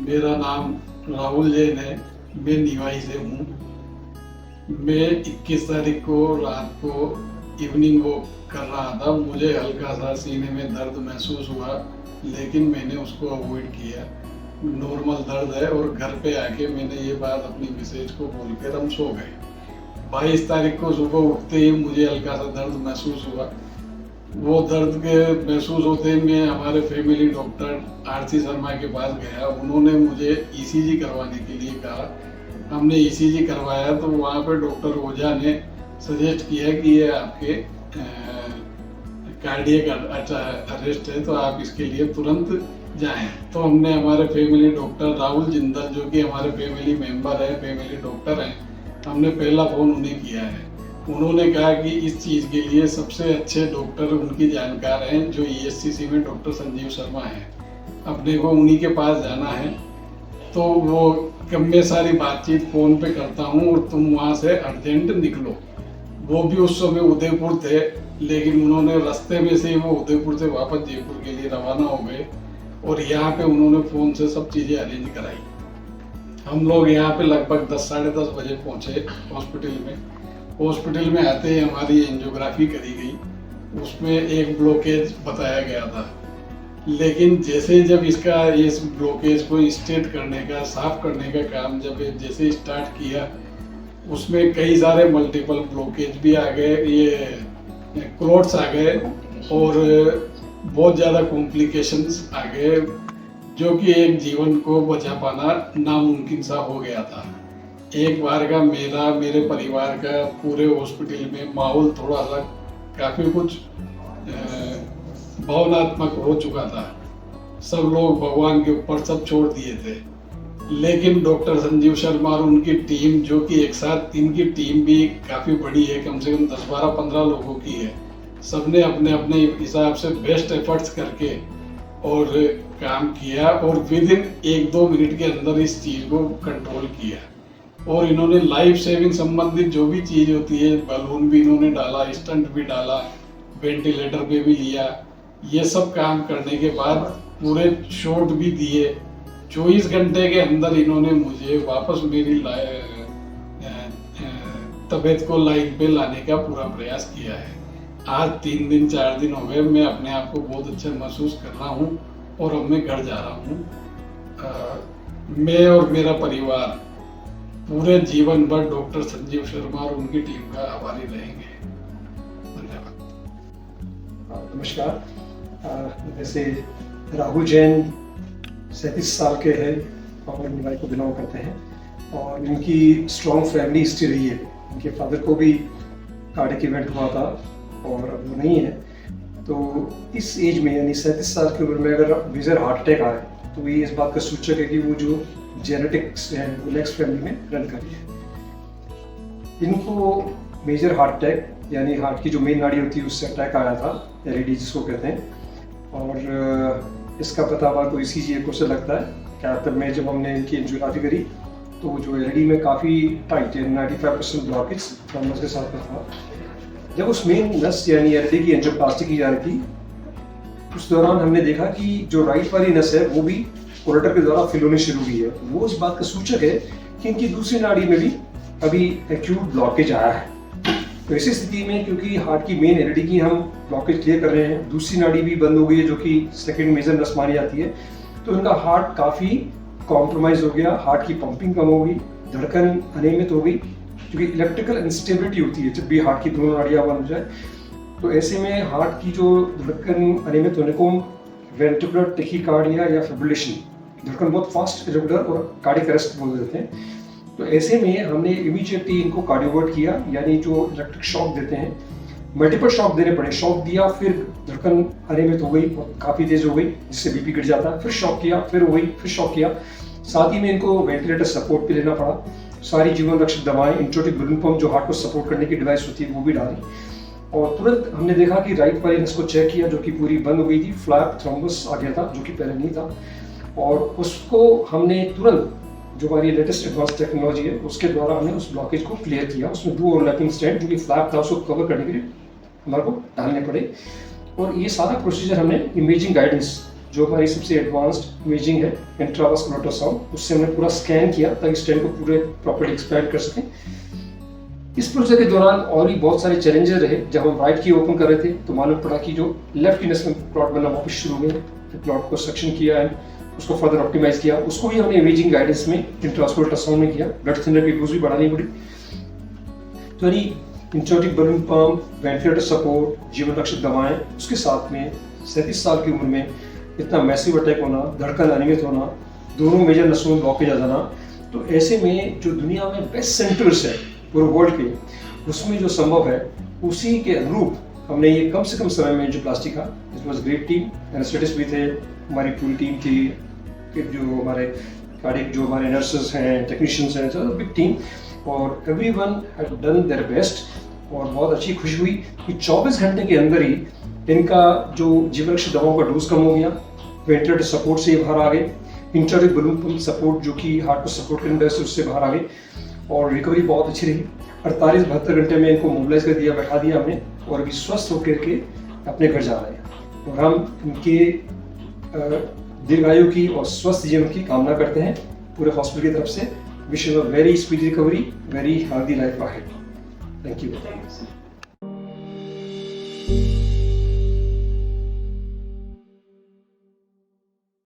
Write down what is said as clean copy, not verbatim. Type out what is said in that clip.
मेरा नाम राहुल जैन है। मैं निवाई से हूँ। मैं 21 तारीख को रात को इवनिंग वॉक कर रहा था। मुझे हल्का सा सीने में दर्द महसूस हुआ, लेकिन मैंने उसको अवॉइड किया। नॉर्मल दर्द है, और घर पे आके मैंने ये बात अपनी मिसेज को बोलकर हम सो गए। 22 तारीख को सुबह उठते ही मुझे हल्का सा दर्द महसूस हुआ। वो दर्द के महसूस होते ही मैं हमारे फैमिली डॉक्टर आरती शर्मा के पास गया। उन्होंने मुझे ईसीजी करवाने के लिए कहा। हमने ईसीजी करवाया तो वहाँ पे डॉक्टर ओझा ने सजेस्ट किया कि ये आपके कार्डियक अरेस्ट है, तो आप इसके लिए तुरंत जाएं। तो हमने हमारे फैमिली डॉक्टर राहुल जिंदल, जो कि हमारे फैमिली मेंबर है, फैमिली डॉक्टर हैं, हमने पहला फ़ोन उन्हें किया है। उन्होंने कहा कि इस चीज़ के लिए सबसे अच्छे डॉक्टर उनकी जानकार हैं, जो ईएससीसी में डॉक्टर संजीव शर्मा हैं। अपने को उन्हीं के पास जाना है। तो वो कब मैं सारी बातचीत फ़ोन पे करता हूँ और तुम वहाँ से अर्जेंट निकलो। वो भी उस समय उदयपुर थे, लेकिन उन्होंने रास्ते में से वो उदयपुर से वापस जयपुर के लिए रवाना हो गए, और यहाँ पे उन्होंने फ़ोन से सब चीज़ें अरेंज कराई। हम लोग यहाँ पे लगभग 10 साढ़े 10 बजे पहुँचे हॉस्पिटल में। हॉस्पिटल में आते ही हमारी एंजियोग्राफी करी गई। उसमें एक ब्लॉकेज बताया गया था, लेकिन जैसे जब इस ब्लॉकेज को स्ट्रेट करने का, साफ करने का काम जैसे स्टार्ट किया, उसमें कई सारे मल्टीपल ब्लॉकेज भी आ गए, ये क्लॉट्स आ गए, और बहुत ज़्यादा कॉम्प्लिकेशंस आ गए, जो कि एक जीवन को बचा पाना नामुमकिन सा हो गया था। एक बार का मेरे परिवार का पूरे हॉस्पिटल में माहौल थोड़ा सा काफ़ी कुछ भावनात्मक हो चुका था। सब लोग भगवान के ऊपर सब छोड़ दिए थे, लेकिन डॉक्टर संजीव शर्मा और उनकी टीम, जो कि एक साथ इनकी टीम भी काफ़ी बड़ी है, कम से कम 10-12-15 लोगों की है, सबने अपने अपने हिसाब से बेस्ट एफर्ट्स करके और काम किया, और विद इन 1-2 मिनट के अंदर इस चीज़ को कंट्रोल किया। और इन्होंने लाइफ सेविंग संबंधित जो भी चीज़ होती है, बलून भी इन्होंने डाला, स्टंट भी डाला, वेंटिलेटर पे भी लिया। ये सब काम करने के बाद पूरे शॉट भी दिए। 24 घंटे के अंदर इन्होंने मुझे वापस मेरी तबीयत को लाइन पे लाने का पूरा प्रयास किया है। आज 3 दिन 4 दिन हो गए, मैं अपने आप को बहुत अच्छा महसूस कर रहा हूँ, और अब मैं घर जा रहा हूँ। मैं और मेरा परिवार पूरे जीवन भर डॉक्टर संजीव शर्मा और उनकी टीम का आभारी रहेंगे। धन्यवाद। नमस्कार। वैसे राहुल जैन 37 साल के हैं और निवाई को बिलोंग करते हैं, और इनकी स्ट्रॉन्ग फैमिली हिस्ट्री रही है। इनके फादर को भी कार्डियक इवेंट हुआ था, और अब वो नहीं है। तो इस एज में, यानी 37 साल की उम्र में अगर मेजर हार्ट अटैक आए, तो ये इस बात का सूचक है कि वो जो जेनेटिक्स है वो नेक्स्ट फैमिली में रन कर रही है। इनको मेजर हार्ट अटैक, यानी हार्ट की जो मेन नाड़ी होती है उससे अटैक आया था, एलईडी जिसको कहते हैं, और इसका पता हुआ कोई ईसीजी एको से लगता है। कैथर में जब हमने इनकी एंजियोग्राफी करी, तो जो एलईडी में काफ़ी टाइट है, 95% ब्लॉकेज थ्रोम्बस के साथ में था। जब उस मेन नस यानी एलईडी की एंजियोप्लास्टी की जा रही थी, उस दौरान हमने देखा कि जो राइट वाली नस है वो भी कोलेटर के द्वारा फिल होनी शुरू हुई है। वो इस बात का सूचक है कि इनकी दूसरी नाड़ी में भी अभी एक्यूट ब्लॉकेज आया है। तो ऐसी स्थिति में, क्योंकि हार्ट की मेन एलईडी की हम ब्लॉकेज क्लियर कर रहे हैं, दूसरी नाड़ी भी बंद हो गई है, जो कि सेकंड मेजर नस मानी जाती है, तो इनका हार्ट काफ़ी कॉम्प्रोमाइज हो गया। हार्ट की पंपिंग कम हो गई, धड़कन अनियमित हो गई, क्योंकि इलेक्ट्रिकल इंस्टेबिलिटी होती है जब भी हार्ट की दोनों नाड़ियाँ बंद हो जाए। तो ऐसे में हार्ट की जो धड़कन अनियमित होने को वेंट्रिकुलर टैकीकार्डिया या फिब्रिलेशन, धड़कन बहुत फास्ट इरेगुलर और कार्डियक अरेस्ट बोल देते हैं। तो ऐसे में हमने इमीडिएटली इनको कार्डियोवर्ट किया, यानी जो इलेक्ट्रिक शॉक देते हैं, मल्टीपल शॉक देने पड़े। शॉक दिया, फिर धड़कन अनियमित हो गई, काफ़ी तेज हो गई, जिससे बीपी गिर जाता है। फिर शॉक किया, फिर हो गई, फिर शॉक किया। साथ ही में इनको वेंटिलेटर सपोर्ट भी लेना पड़ा। सारी जीवन रक्षक दवाएं, इंट्रोटिक बलून पंप जो हार्ट को सपोर्ट करने की डिवाइस होती है वो भी डाली, और तुरंत हमने देखा कि राइट वाली नस को चेक किया, जो कि पूरी बंद हो गई थी। फ्लैप थ्रोम्बस आ गया था, जो कि पहले नहीं था, और उसको हमने तुरंत, जो हमारी लेटेस्ट एडवांस टेक्नोलॉजी है उसके द्वारा हमने उस ब्लॉकेज को क्लियर किया। उसमें 2 ओवरलैपिंग स्टेंट, जो कि फ्लैप था, उसको कवर करने के लिए हमारे को डालने पड़े। और ये सारा प्रोसीजर हमने इमेजिंग गाइडेंस जो हमारी सबसे एडवांस्ड इमेजिंग है इंट्रावास्कुलर अल्ट्रासाउंड, उससे हमने पूरा स्कैन किया ताकि स्टेंट को पूरे प्रॉपर्ली एक्सपैंड कर सकें। इस प्रोसेस के दौरान और भी बहुत सारे चैलेंजेस रहे। जब हम राइट की ओपन कर रहे थे तो मालूम पड़ा कि जो लेफ्ट इनस में क्लॉट बनना वापस शुरू हो गया। फिर क्लॉट को सक्शन किया एंड उसको फर्दर ऑप्टिमाइज किया। उसको भी हमने इमेजिंग गाइडेंस में इंट्रावास्कुलर अल्ट्रासाउंड में किया। ब्लड थिनर की डोज भी बढ़ानी पड़ी। तो यानी इंट्राटिक बलून पंप, वेंटिलेटर सपोर्ट, जीवन रक्षक दवाएं, उसके साथ में 37 साल की उम्र में इतना मैसिव अटैक होना, धड़कन अनियमित होना, दोनों मेजर नसों में ब्लॉकेज आ जाना, तो ऐसे में जो दुनिया में बेस्ट सेंटर्स है पूरे वर्ल्ड के, उसमें जो संभव है उसी के अनुरूप हमने ये कम से कम समय में जो प्लास्टिक का, it was great team, anaesthetist भी थे, हमारी पूरी टीम थी, जो हमारे कार्डियक जो हमारे नर्सेज हैं, टेक्नीशियंस हैं, बिग टीम, और everyone had done their best. और बहुत अच्छी खुशी हुई कि 24 घंटे के अंदर ही इनका जो जीवन रक्षक दवाओं का डोज कम हो गया, वेंटिलेटर सपोर्ट से बाहर आ गए, इंट्राटिक बलून पंप सपोर्ट जो कि हार्ट को सपोर्ट करने वजह से उससे बाहर आ गए, और रिकवरी बहुत अच्छी रही। 48-72 घंटे में इनको मोबिलाइज कर दिया, बैठा दिया हमने, और अभी स्वस्थ होकर के अपने घर जा रहे हैं। और हम इनके दीर्घायु की और स्वस्थ जीवन की कामना करते हैं पूरे हॉस्पिटल की तरफ से। Wish you a very speedy recovery, very healthy life ahead. Thank you.